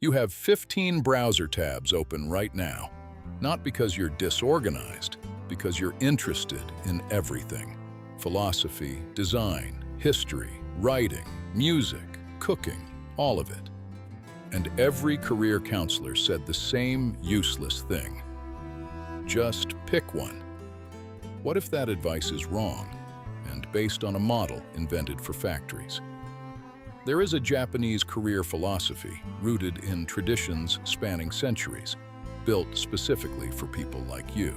You have 15 browser tabs open right now, not because you're disorganized, because you're interested in everything. Philosophy, design, history, writing, music, cooking, all of it. And every career counselor said the same useless thing. Just pick one. What if that advice is wrong and based on a model invented for factories? There is a Japanese career philosophy rooted in traditions spanning centuries, built specifically for people like you.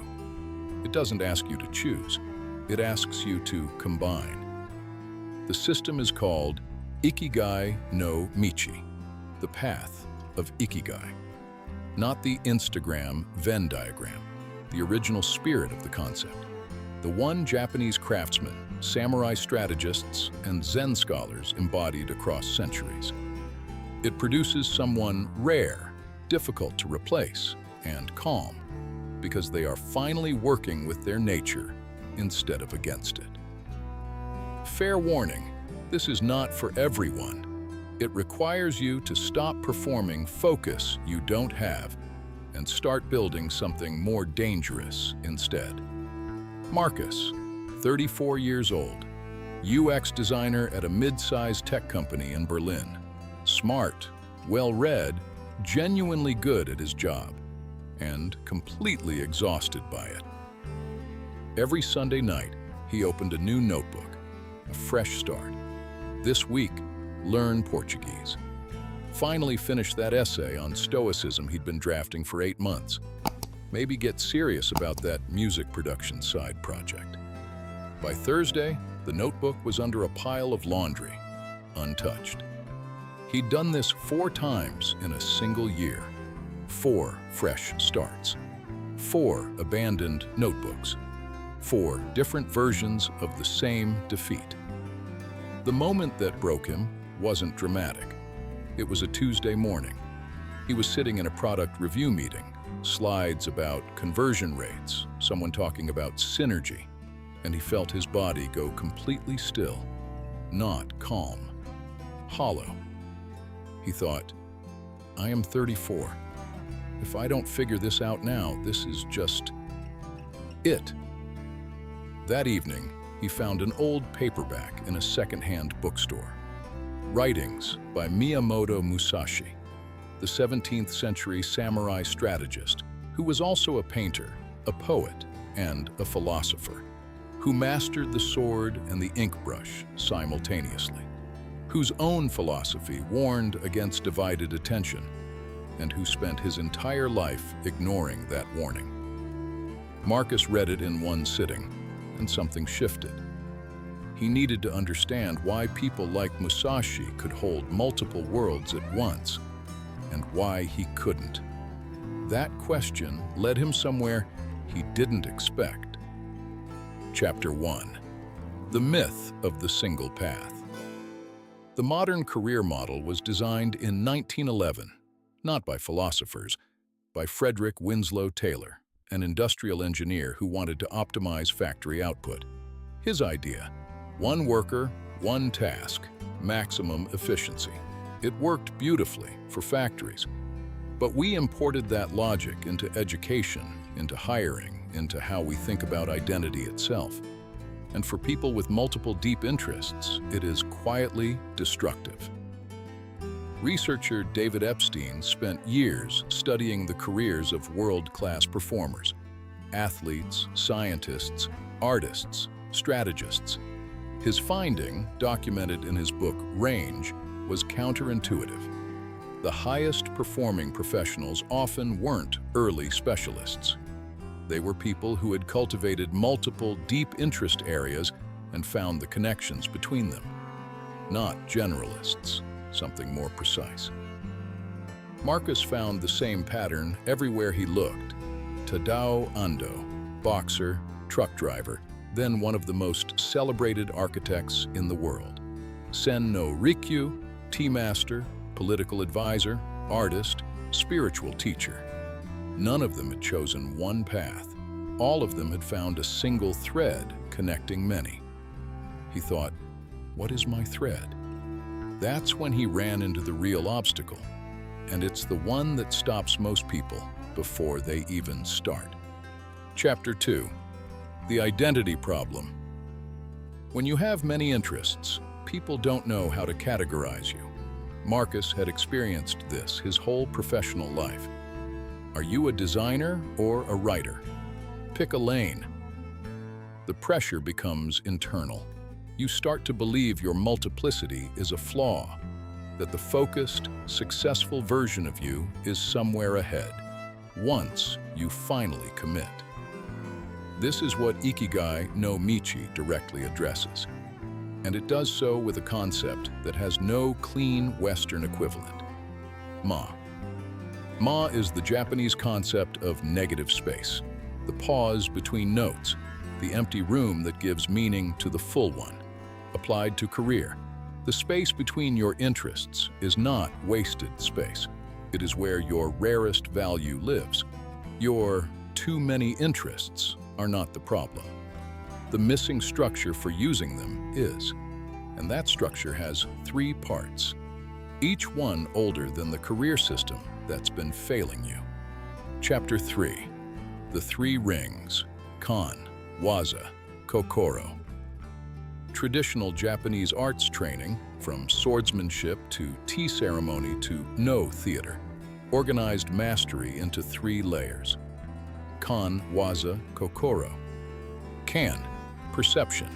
It doesn't ask you to choose, it asks you to combine. The system is called Ikigai no Michi, the path of Ikigai. Not the Instagram Venn diagram, the original spirit of the concept. The one Japanese craftsman, samurai strategists, and Zen scholars embodied across centuries. It produces someone rare, difficult to replace, and calm, because they are finally working with their nature instead of against it. Fair warning, this is not for everyone. It requires you to stop performing focus you don't have and start building something more dangerous instead. Marcus, 34 years old, UX designer at a mid-sized tech company in Berlin. Smart, well-read, genuinely good at his job, and completely exhausted by it. Every Sunday night, he opened a new notebook, a fresh start. This week, learn Portuguese. Finally finish that essay on Stoicism he'd been drafting for 8 months. Maybe get serious about that music production side project. By Thursday, the notebook was under a pile of laundry, untouched. He'd done this 4 times in a single year. 4 fresh starts. 4 abandoned notebooks. 4 different versions of the same defeat. The moment that broke him wasn't dramatic. It was a Tuesday morning. He was sitting in a product review meeting, slides about conversion rates, someone talking about synergy, and he felt his body go completely still, not calm, hollow. He thought, I am 34. If I don't figure this out now, this is just it. That evening, he found an old paperback in a second-hand bookstore. Writings by Miyamoto Musashi, the 17th century samurai strategist, who was also a painter, a poet, and a philosopher, who mastered the sword and the ink brush simultaneously, whose own philosophy warned against divided attention, and who spent his entire life ignoring that warning. Marcus read it in one sitting, and something shifted. He needed to understand why people like Musashi could hold multiple worlds at once, and why he couldn't. That question led him somewhere he didn't expect. Chapter 1. The Myth of the Single Path. The modern career model was designed in 1911, not by philosophers, by Frederick Winslow Taylor, an industrial engineer who wanted to optimize factory output. His idea: one worker, one task, maximum efficiency. It worked beautifully for factories. But we imported that logic into education, into hiring, into how we think about identity itself. And for people with multiple deep interests, it is quietly destructive. Researcher David Epstein spent years studying the careers of world-class performers, athletes, scientists, artists, strategists. His finding, documented in his book Range, was counterintuitive. The highest performing professionals often weren't early specialists. They were people who had cultivated multiple deep interest areas and found the connections between them. Not generalists, something more precise. Marcus found the same pattern everywhere he looked. Tadao Ando, boxer, truck driver, then one of the most celebrated architects in the world. Sen no Rikyu, tea master, political advisor, artist, spiritual teacher. None of them had chosen one path. All of them had found a single thread connecting many. He thought, what is my thread? That's when he ran into the real obstacle. and it's the one that stops most people before they even start. Chapter 2. The Identity Problem. When you have many interests, people don't know how to categorize you. Marcus had experienced this his whole professional life. Are you a designer or a writer? Pick a lane. The pressure becomes internal. You start to believe your multiplicity is a flaw, that the focused, successful version of you is somewhere ahead, once you finally commit. This is what Ikigai no Michi directly addresses, and it does so with a concept that has no clean Western equivalent: Ma. Ma is the Japanese concept of negative space, the pause between notes, the empty room that gives meaning to the full one. Applied to career, the space between your interests is not wasted space. It is where your rarest value lives. Your too many interests are not the problem. The missing structure for using them is, and that structure has 3 parts, each one older than the career system that's been failing you. Chapter 3. The 3 Rings: Kan, Waza, Kokoro. Traditional Japanese arts training, from swordsmanship to tea ceremony to no theater, organized mastery into 3 layers: Kan, Waza, Kokoro. Kan, perception,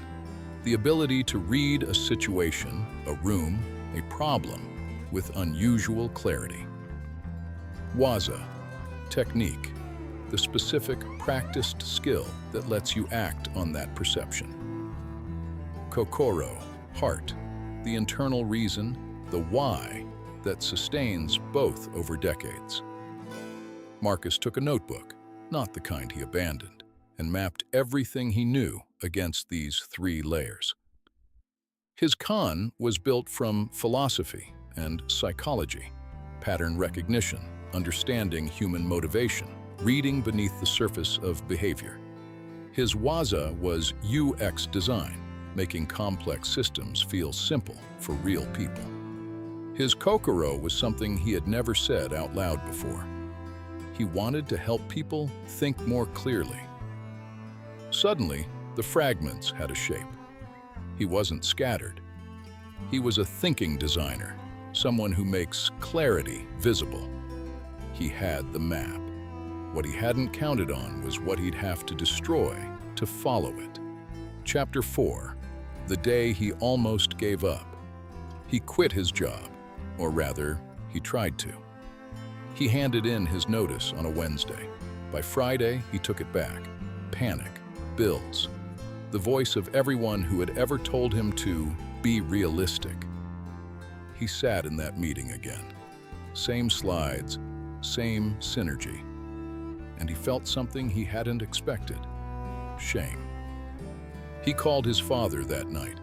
the ability to read a situation, a room, a problem, with unusual clarity. Waza, technique, the specific practiced skill that lets you act on that perception. Kokoro, heart, the internal reason, the why, that sustains both over decades. Marcus took a notebook, not the kind he abandoned, and mapped everything he knew against these 3 layers. His Kan was built from philosophy and psychology, pattern recognition, understanding human motivation, reading beneath the surface of behavior. His Waza was UX design, making complex systems feel simple for real people. His Kokoro was something he had never said out loud before. He wanted to help people think more clearly. Suddenly, the fragments had a shape. He wasn't scattered. He was a thinking designer, someone who makes clarity visible. He had the map. What he hadn't counted on was what he'd have to destroy to follow it. Chapter 4. The day he almost gave up. He quit his job, or rather, he tried to. He handed in his notice on a Wednesday. By Friday, he took it back. Panic, bills, the voice of everyone who had ever told him to be realistic. He sat in that meeting again. Same slides, same synergy. And he felt something he hadn't expected: shame. He called his father that night.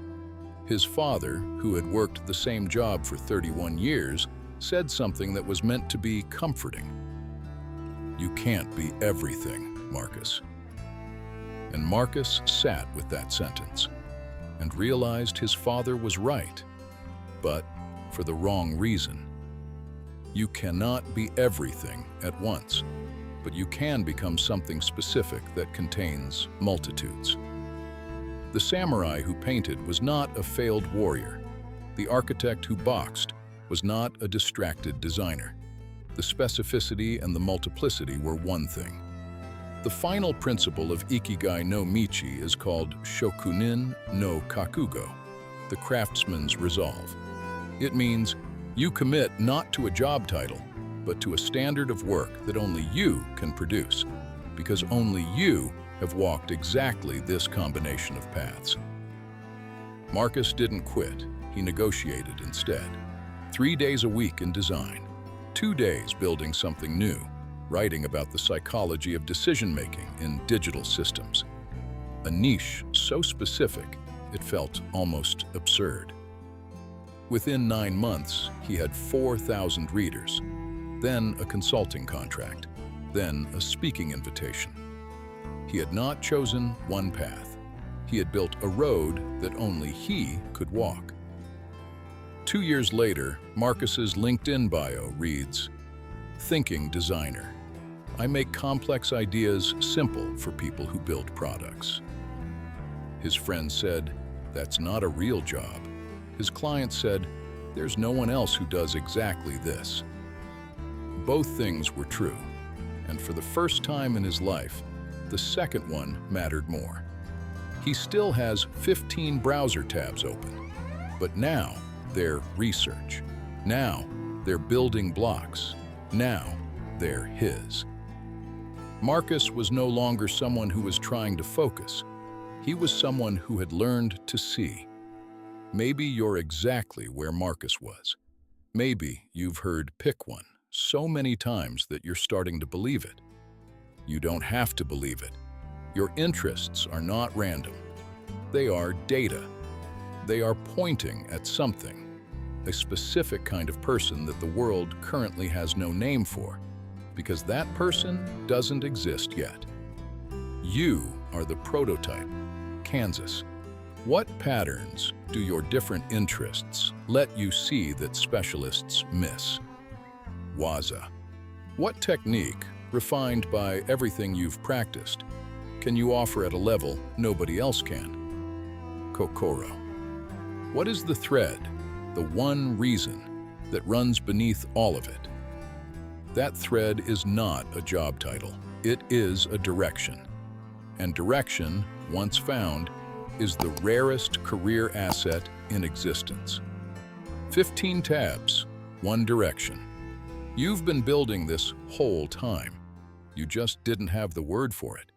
His father, who had worked the same job for 31 years, said something that was meant to be comforting. "You can't be everything, Marcus." And Marcus sat with that sentence and realized his father was right, but for the wrong reason. You cannot be everything at once, but you can become something specific that contains multitudes. The samurai who painted was not a failed warrior. The architect who boxed was not a distracted designer. The specificity and the multiplicity were one thing. The final principle of Ikigai no Michi is called Shokunin no Kakugo, the craftsman's resolve. It means you commit not to a job title, but to a standard of work that only you can produce, because only you have walked exactly this combination of paths. Marcus didn't quit, he negotiated instead. 3 days a week in design, 2 days building something new, writing about the psychology of decision-making in digital systems. A niche so specific, it felt almost absurd. Within 9 months, he had 4,000 readers, then a consulting contract, then a speaking invitation. He had not chosen one path. He had built a road that only he could walk. 2 years later, Marcus's LinkedIn bio reads, thinking designer. I make complex ideas simple for people who build products. His friend said, "That's not a real job." His client said, "There's no one else who does exactly this." Both things were true, and for the first time in his life, the second one mattered more. He still has 15 browser tabs open, but now they're research. Now they're building blocks. Now they're his. Marcus was no longer someone who was trying to focus. He was someone who had learned to see. Maybe you're exactly where Marcus was. Maybe you've heard "pick one" so many times that you're starting to believe it. You don't have to believe it. Your interests are not random. They are data. They are pointing at something, a specific kind of person that the world currently has no name for, because that person doesn't exist yet. You are the prototype, Kansas. What patterns do your different interests let you see that specialists miss? Waza. What technique, refined by everything you've practiced, can you offer at a level nobody else can? Kokoro. What is the thread, the one reason, that runs beneath all of it? That thread is not a job title. It is a direction. And direction, once found, is the rarest career asset in existence. 15 tabs, one direction. You've been building this whole time. You just didn't have the word for it.